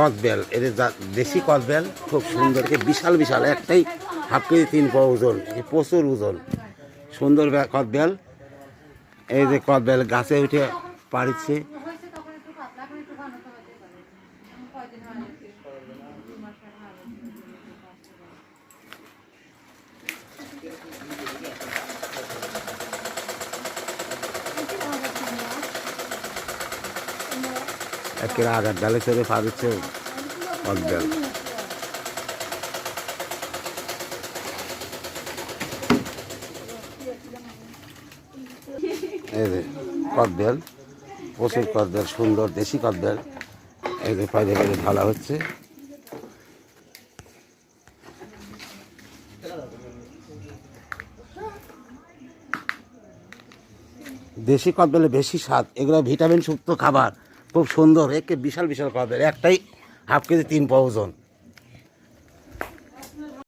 কদবেল, এদের দেশি কদবেল খুব সুন্দর, বিশাল বিশাল, একটাই হাফ কেজি 3 পাও ওজন, প্রচুর ওজন, সুন্দর কদবেল। এই যে কদবেল গাছে উঠে পাড়িচ্ছে। একের আগার ডালে চড়ে পাড়িচ্ছে কদবেল। এই যে কদবেল, প্রচুর কদবেল, সুন্দর দেশি কদবেল। এই যে পাইলে পাইলে ঢালা হচ্ছে। দেশি কদবেলে বেশি স্বাদ, এগুলো ভিটামিন যুক্ত খাবার, খুব সুন্দর। একে বিশাল বিশাল কদবেল, একটাই হাফ কেজি 3 পাও ওজন।